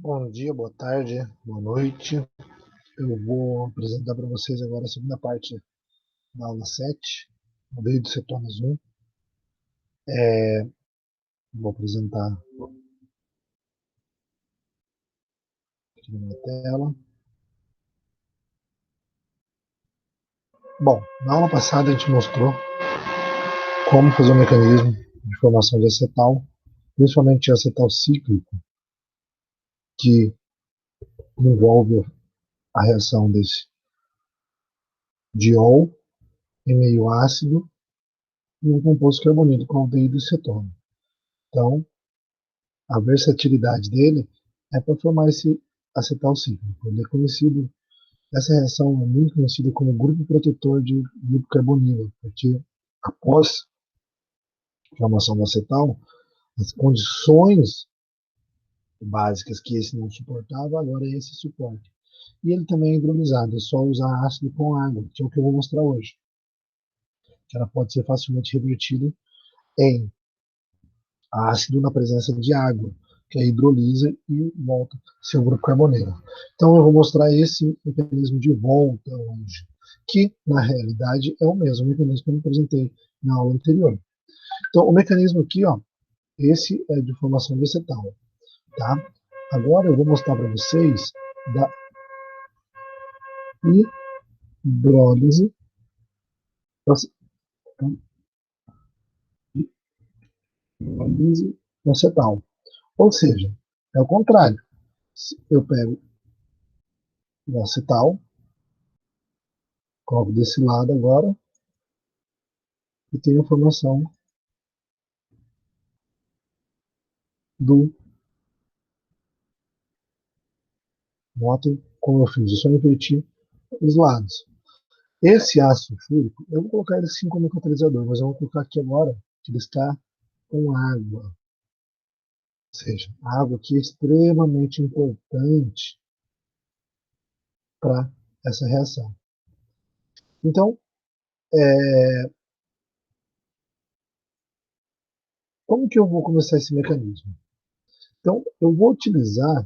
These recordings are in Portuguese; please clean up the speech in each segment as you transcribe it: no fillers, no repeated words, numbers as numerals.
Bom dia, boa tarde, boa noite. Eu vou apresentar para vocês agora a segunda parte da aula 7, modelo de cetonas 1. Vou apresentar aqui na minha tela. Bom, na aula passada a gente mostrou como fazer o mecanismo de formação de acetal, principalmente acetal cíclico, que envolve a reação desse diol em meio ácido e um composto carbonídrico com aldeído e cetona. Então, a versatilidade dele é para formar esse acetal cíclico. Ele é conhecido, essa reação é muito conhecida como grupo protetor de grupo carbonilo, porque após a formação do acetal, as condições básicas que esse não suportava, agora esse suporta. E ele também é hidrolisado, é só usar ácido com água, que é o que eu vou mostrar hoje. Que ela pode ser facilmente revertida em ácido na presença de água, que aí hidrolisa e volta seu grupo carboneiro. Então eu vou mostrar esse mecanismo de volta hoje, que na realidade é o mesmo mecanismo que eu apresentei na aula anterior. Então o mecanismo aqui, ó, esse é de formação vegetal, tá? Agora eu vou mostrar para vocês da hidrólise acetal. Ou seja, é o contrário. Eu pego o acetal, coloco desse lado agora e tenho a formação do. Notem como eu fiz, eu só inverti os lados. Esse ácido sulfúrico, eu vou colocar ele assim como catalisador, mas eu vou colocar aqui agora que ele está com água. Ou seja, a água aqui é extremamente importante para essa reação. Então, como que eu vou começar esse mecanismo? Então, eu vou utilizar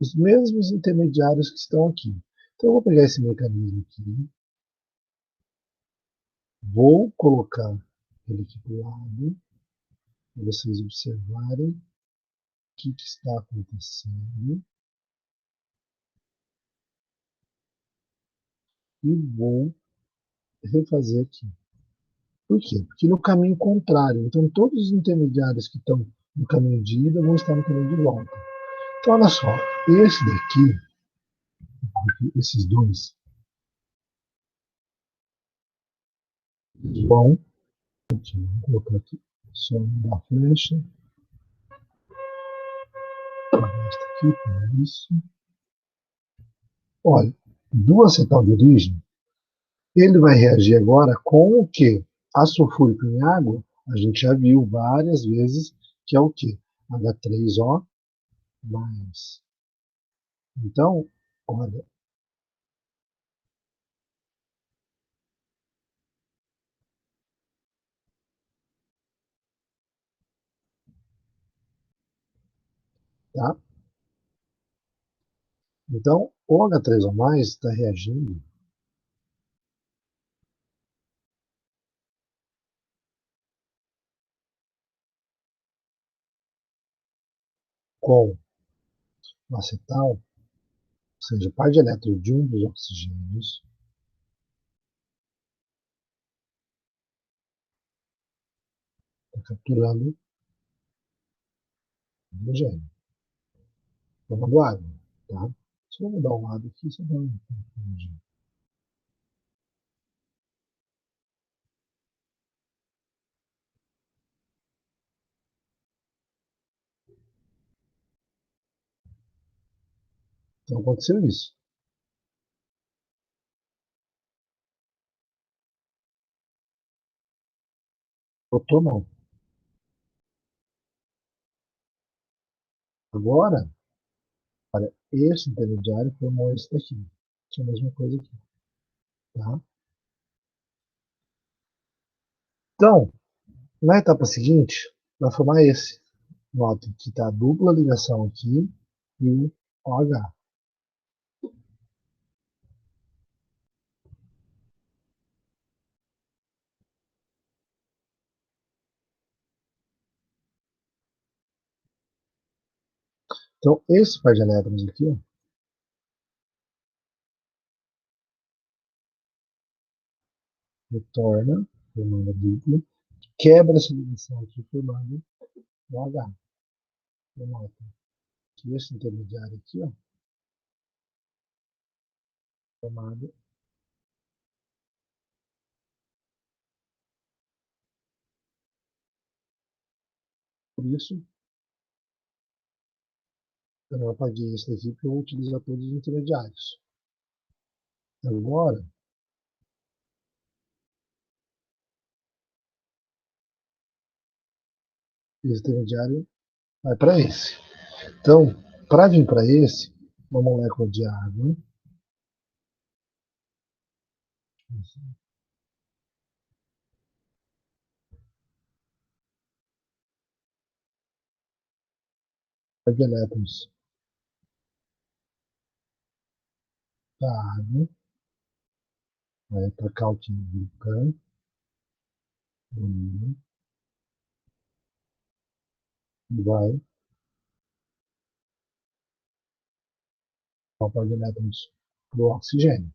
os mesmos intermediários que estão aqui. Então, eu vou pegar esse mecanismo aqui, vou colocar ele aqui para o lado, para vocês observarem o que está acontecendo. E vou refazer aqui. Por quê? Porque no caminho contrário, então todos os intermediários que estão no caminho de ida vão estar no caminho de volta. Então, olha só, esse daqui, esses dois, vão, vou colocar aqui, só mudar a flecha, aqui, isso. Olha, do acetal de origem, ele vai reagir agora com o quê? Ácido sulfúrico em água, a gente já viu várias vezes que é o quê? H3O mais. Então, olha, tá? Então, o H3O+, está reagindo com o acetal, ou seja, o par de elétrons de um dos oxigênios, está capturando hidrogênio, tomando água, tá? Se eu mudar um lado aqui, você dá um hidrogênio. Então, aconteceu isso. Botou não. Agora, olha, esse intermediário formou esse daqui. Isso é a mesma coisa aqui, tá? Então, na etapa seguinte, vai formar esse. Notem que está a dupla ligação aqui e o OH. Então, esse par de elétrons aqui, ó, retorna, formando a dupla, quebra essa ligação aqui, formando o H. Nota que esse intermediário aqui, ó, formado por isso, eu não apaguei esse daqui porque eu vou utilizar todos os intermediários. Agora, esse intermediário vai para esse. Então, para vir para esse, uma molécula de água, de elétrons da água, vai atacar o químico, e vai para de elétrons para o oxigênio,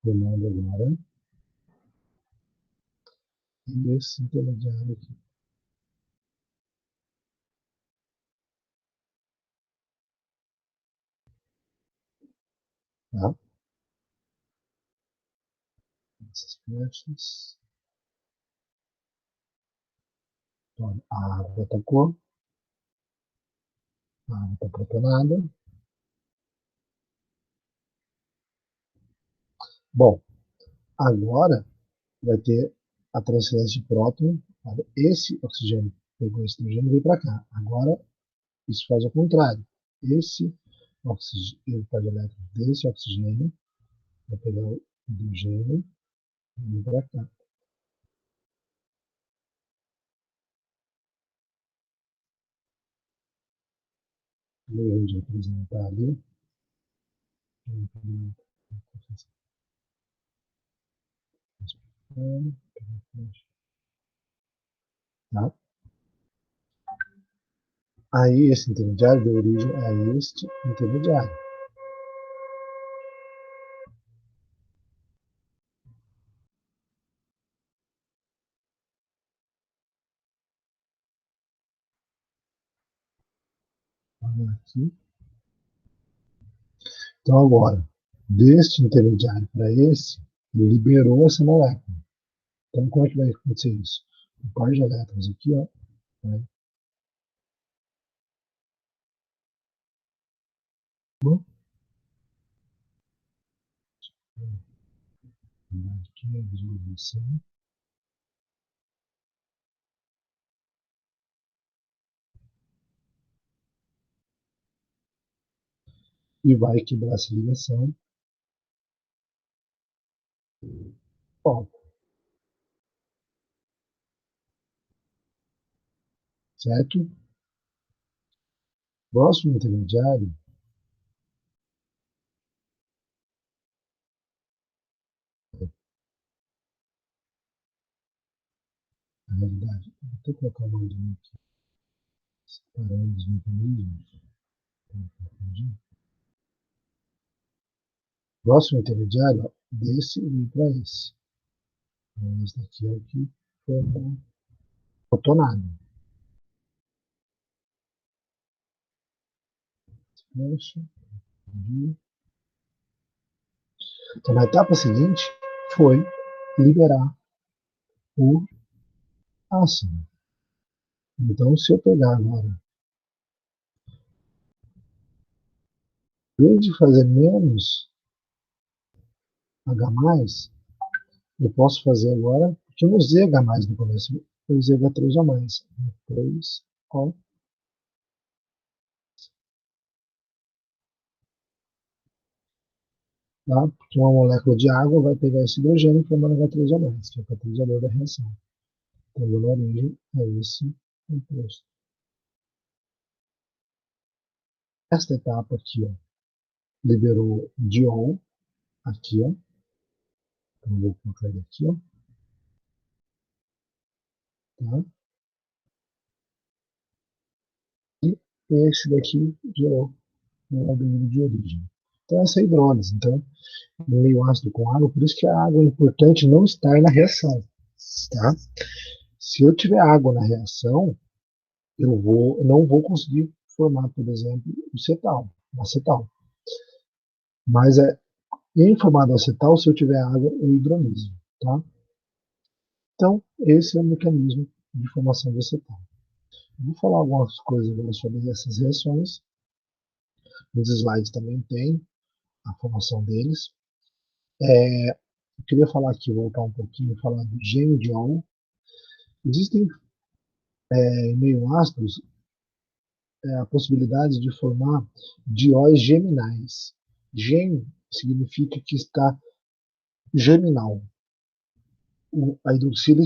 formando agora esse intermediário aqui. Tá? Essas partes. Então, a água atacou, a água está protonada. Bom, agora vai ter a transferência de próton. Esse oxigênio pegou esse hidrogênio e veio para cá. Agora, isso faz o contrário. Esse oxigênio, o par de elétrons desse oxigênio vai pegar o hidrogênio e vir para cá. Eu vou apresentar ali. Tá? Aí esse intermediário deu origem a este intermediário. Aqui. Então agora, deste intermediário para esse, ele liberou essa molécula. Então como é que vai acontecer isso? O par de elétrons aqui, ó, vai aqui a visualização e vai quebrar essa ligação. Ó, certo? Próximo intermediário, na realidade, vou até colocar uma linha aqui, separando os mecanismos. Próximo intermediário, ó, desse e para esse. Então, esse daqui é o que forma protonado. Fecha. Então, na etapa seguinte, foi liberar o ácido. Então, se eu pegar agora, em vez de fazer menos H+, eu posso fazer agora, porque eu não usei H+, no começo, eu usei H3O+. 3O, tá? Porque uma molécula de água vai pegar esse hidrogênio formando H3O+, que é o catalisador da reação. Então, dando origem a esse composto. Esta etapa aqui, ó, liberou diol, aqui, ó. Então, vou colocar ele aqui, ó. Tá? E esse daqui gerou um aldeído de origem. Então, essa é a hidrólise. Então, meio ácido com água, por isso que a água é importante não estar na reação. Tá? Se eu tiver água na reação, não vou conseguir formar, por exemplo, o cetal, o acetal. Mas em formado acetal, se eu tiver água, eu hidrolizo. Tá? Então, esse é o mecanismo de formação de acetal. Vou falar algumas coisas agora sobre essas reações. Nos slides também tem a formação deles. Eu queria falar aqui, voltar um pouquinho, falar do gêmeo de ol. Existem meio ácidos a possibilidade de formar dióis geminais. Gem significa que está geminal. A hidroxila,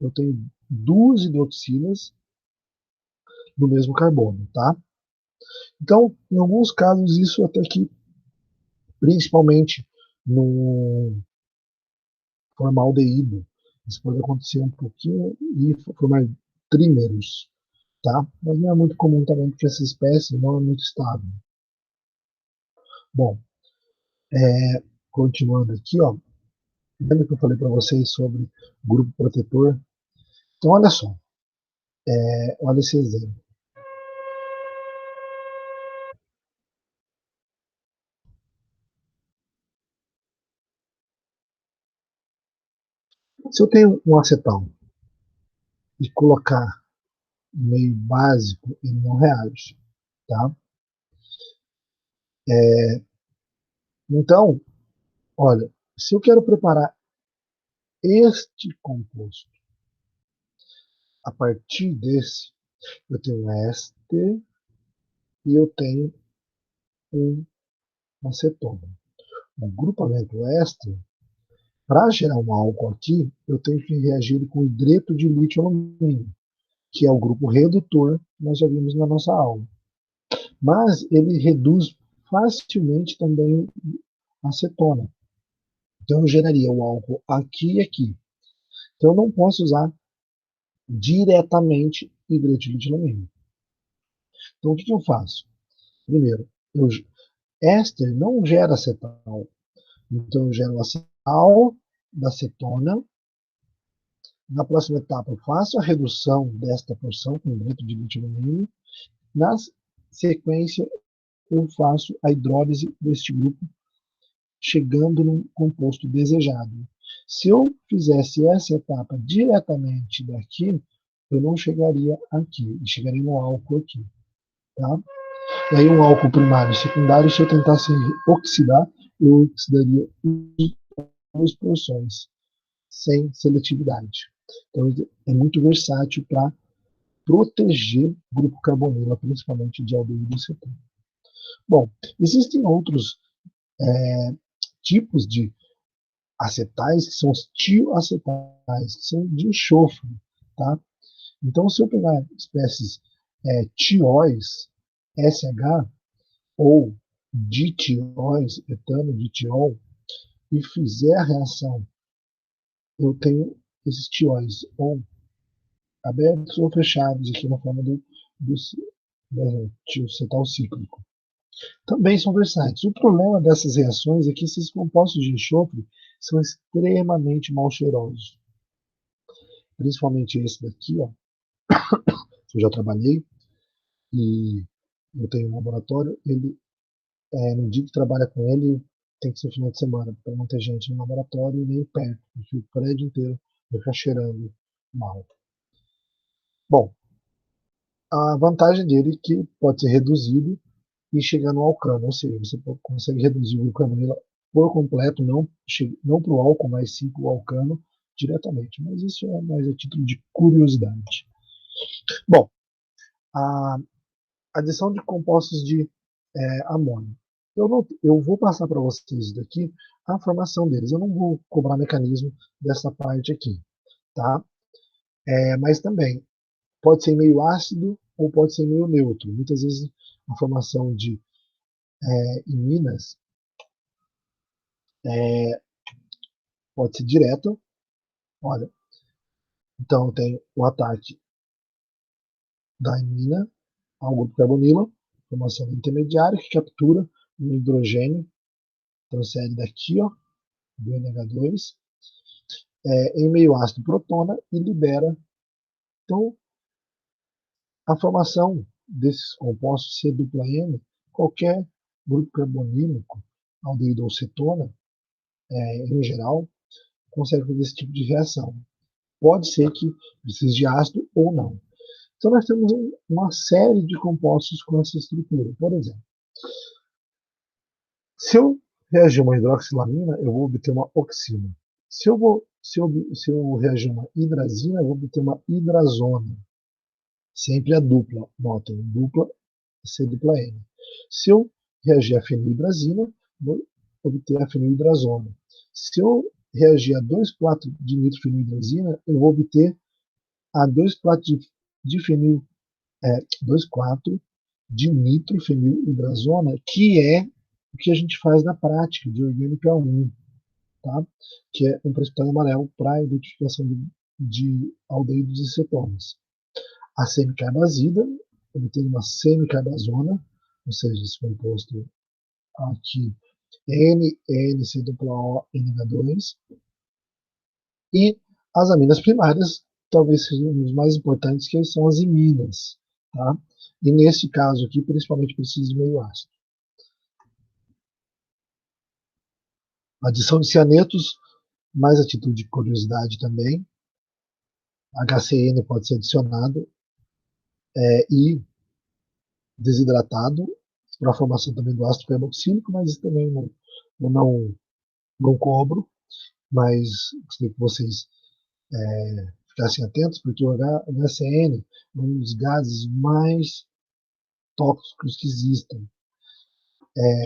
eu tenho duas hidroxilas do mesmo carbono, tá? Então, em alguns casos, isso até que, principalmente no formaldeído, isso pode acontecer um pouquinho e formar trímeros, tá? Mas não é muito comum também, porque essa espécie não é muito estável. Bom, continuando aqui, ó, lembra que eu falei para vocês sobre grupo protetor? Então, olha só, olha esse exemplo. Se eu tenho um acetal e colocar meio básico, ele não reage, tá? Então, olha, se eu quero preparar este composto a partir desse, eu tenho éster e eu tenho um acetona. O grupamento éster, para gerar um álcool aqui, eu tenho que reagir com hidreto de lítio-alumínio, que é o grupo redutor que nós já vimos na nossa aula. Mas ele reduz facilmente também a acetona. Então eu geraria o álcool aqui e aqui. Então eu não posso usar diretamente hidreto de lítio-alumínio. Então o que eu faço? Primeiro, éster não gera acetal. Então eu gero o acetal da acetona. Na próxima etapa, eu faço a redução desta porção com hidreto de lítio-alumínio. Na sequência, eu faço a hidrólise deste grupo, chegando no composto desejado. Se eu fizesse essa etapa diretamente daqui, eu não chegaria aqui, chegaria no álcool aqui. Tá? E aí um álcool primário e secundário, se eu tentasse oxidar, eu oxidaria duas porções, sem seletividade. Então é muito versátil para proteger o grupo carbonila, principalmente de aldeído e cetona. Bom, existem outros tipos de acetais, que são os tioacetais, que são de enxofre. Tá? Então, se eu pegar espécies tióis, SH, ou ditióis, etano, ditiol, e fizer a reação, eu tenho esses tióis ou abertos ou fechados aqui na forma do tiocetal cíclico. Também são versáteis. O problema dessas reações é que esses compostos de enxofre são extremamente mal cheirosos. Principalmente esse daqui, ó, que eu já trabalhei, e eu tenho um laboratório, ele, no dia que trabalha com ele, tem que ser final de semana, para não ter gente no laboratório e nem perto, porque o prédio inteiro vai ficar cheirando mal. Bom, a vantagem dele é que pode ser reduzido e chegar no alcano, ou seja, você consegue reduzir o glucanila por completo, não para o álcool, mas sim para o alcano diretamente. Mas isso é mais a título de curiosidade. Bom, a adição de compostos de amônio. Eu vou passar para vocês daqui a formação deles. Eu não vou cobrar mecanismo dessa parte aqui, tá? Mas também pode ser meio ácido ou pode ser meio neutro. Muitas vezes a formação de iminas pode ser direta. Olha, então tem o ataque da imina ao grupo carbonila, formação intermediária que captura o hidrogênio, transfere daqui, ó, do NH2, em meio ácido protona e libera. Então, a formação desses compostos C-N, qualquer grupo carbonílico, aldeído ou cetona, em geral, consegue fazer esse tipo de reação. Pode ser que precise de ácido ou não. Então, nós temos uma série de compostos com essa estrutura. Por exemplo, se eu reagir uma hidroxilamina, eu vou obter uma oxina. Se eu reagir uma hidrazina, eu vou obter uma hidrazona. Sempre a dupla, notem, dupla C-N. Se eu reagir a fenilhidrazina, vou obter a fenilhidrazona. Se eu reagir a 2,4 de nitrofenilhidrazina, eu vou obter a 2,4 de fenil, 2,4 de nitrofenilhidrazona, que é o que a gente faz na prática de orgânica 1, tá? Que é um precipitado amarelo para a identificação de aldeídos e cetonas. A semicarbazida, obtendo uma semicarbazona, ou seja, esse composto aqui, NNCOONH2, e as aminas primárias, talvez sejam os mais importantes, que são as iminas, tá? E nesse caso aqui, principalmente precisa de meio ácido. Adição de cianetos, mais a título de curiosidade também, HCN pode ser adicionado e desidratado para a formação também do ácido carboxílico, mas isso também não cobro, mas gostaria que vocês ficassem atentos, porque o HCN é um dos gases mais tóxicos que existem,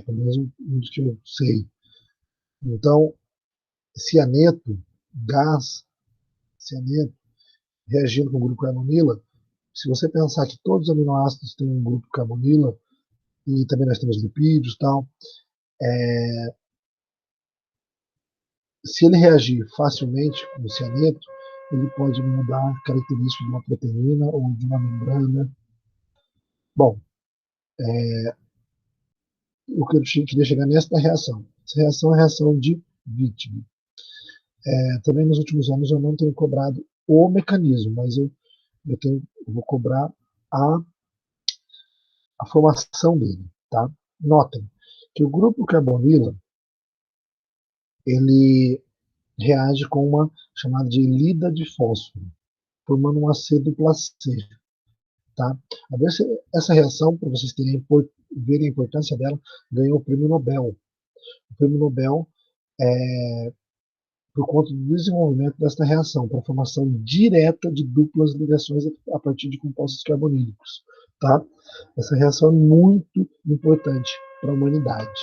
pelo menos um dos que eu sei. Então, cianeto, gás, cianeto, reagindo com o grupo carbonila, se você pensar que todos os aminoácidos têm um grupo carbonila, e também nós temos lipídios e tal, se ele reagir facilmente com o cianeto, ele pode mudar a característica de uma proteína ou de uma membrana. Bom, eu queria chegar nesta reação. Essa reação é a reação de Wittig. Também nos últimos anos eu não tenho cobrado o mecanismo, mas eu vou cobrar a formação dele. Tá? Notem que o grupo carbonila ele reage com uma chamada de lida de fósforo, formando um C-C. Tá? Essa reação, para vocês verem a importância dela, ganhou o prêmio Nobel. O prêmio Nobel por conta do desenvolvimento desta reação, para a formação direta de duplas ligações a partir de compostos carbonílicos. Tá? Essa reação é muito importante para a humanidade.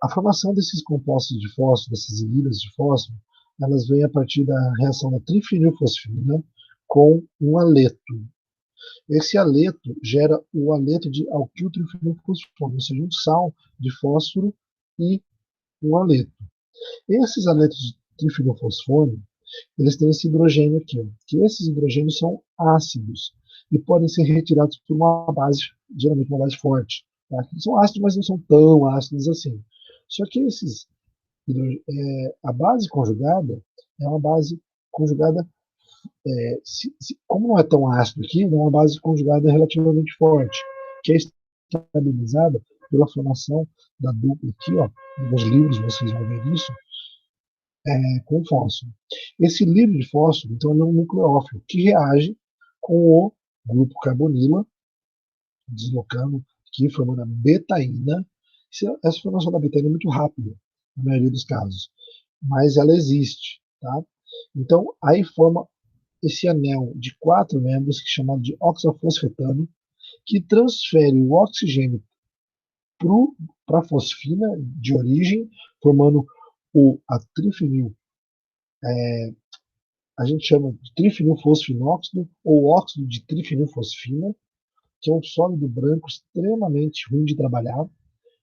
A formação desses compostos de fósforo, dessas ilhas de fósforo, elas vêm a partir da reação da trifenilfosfina com um aleto. Esse aleto gera o aleto de alquiltrifenilfosforo, ou seja, um sal de fósforo e um aleto. Esses aletos de trifenilfosforo, eles têm esse hidrogênio aqui, que esses hidrogênios são ácidos e podem ser retirados por uma base, geralmente uma base forte. Tá? Eles são ácidos, mas não são tão ácidos assim. Só que a base conjugada é uma base conjugada, como não é tão ácido aqui, é uma base conjugada relativamente forte, que é estabilizada pela formação da dupla aqui, ó, nos livros vocês vão ver isso, com fósforo. Esse livro de fósforo, então, é um nucleófilo que reage com o grupo carbonila, deslocando aqui, formando a betaína. Essa formação da betaína é muito rápida, na maioria dos casos, mas ela existe. Tá? Então, aí forma esse anel de 4 membros, que é chamado de oxofosfetano, que transfere o oxigênio para a fosfina de origem, formando a trifenil a gente chama de trifenilfosfinóxido ou óxido de trifenilfosfina, que é um sólido branco extremamente ruim de trabalhar.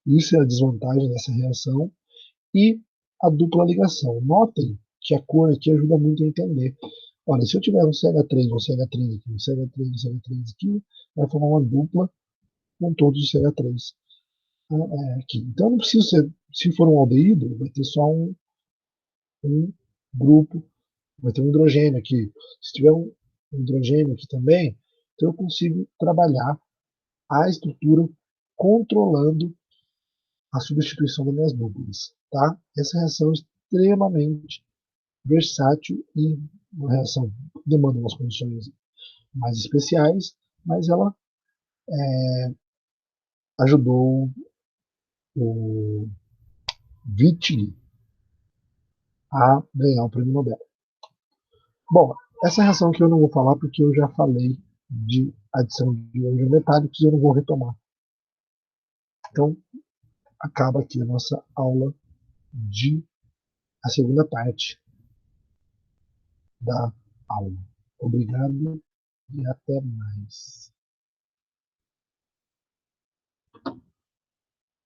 Isso é a desvantagem dessa reação. E a dupla ligação. Notem que a cor aqui ajuda muito a entender. Olha, se eu tiver um CH3, um CH3 aqui, um CH3, um CH3 aqui, vai formar uma dupla com todos os CH3 aqui. Então não precisa ser, se for um aldeído, vai ter só um grupo, vai ter um hidrogênio aqui. Se tiver um hidrogênio aqui também, então eu consigo trabalhar a estrutura controlando a substituição das minhas duplas. Tá? Essa reação é extremamente versátil e uma reação que demanda umas condições mais especiais, mas ela ajudou o Wittig a ganhar o prêmio Nobel. Bom, essa reação aqui eu não vou falar porque eu já falei de adição de íons metálicos e eu não vou retomar. Então, acaba aqui a nossa aula de a segunda parte da aula. Obrigado e até mais.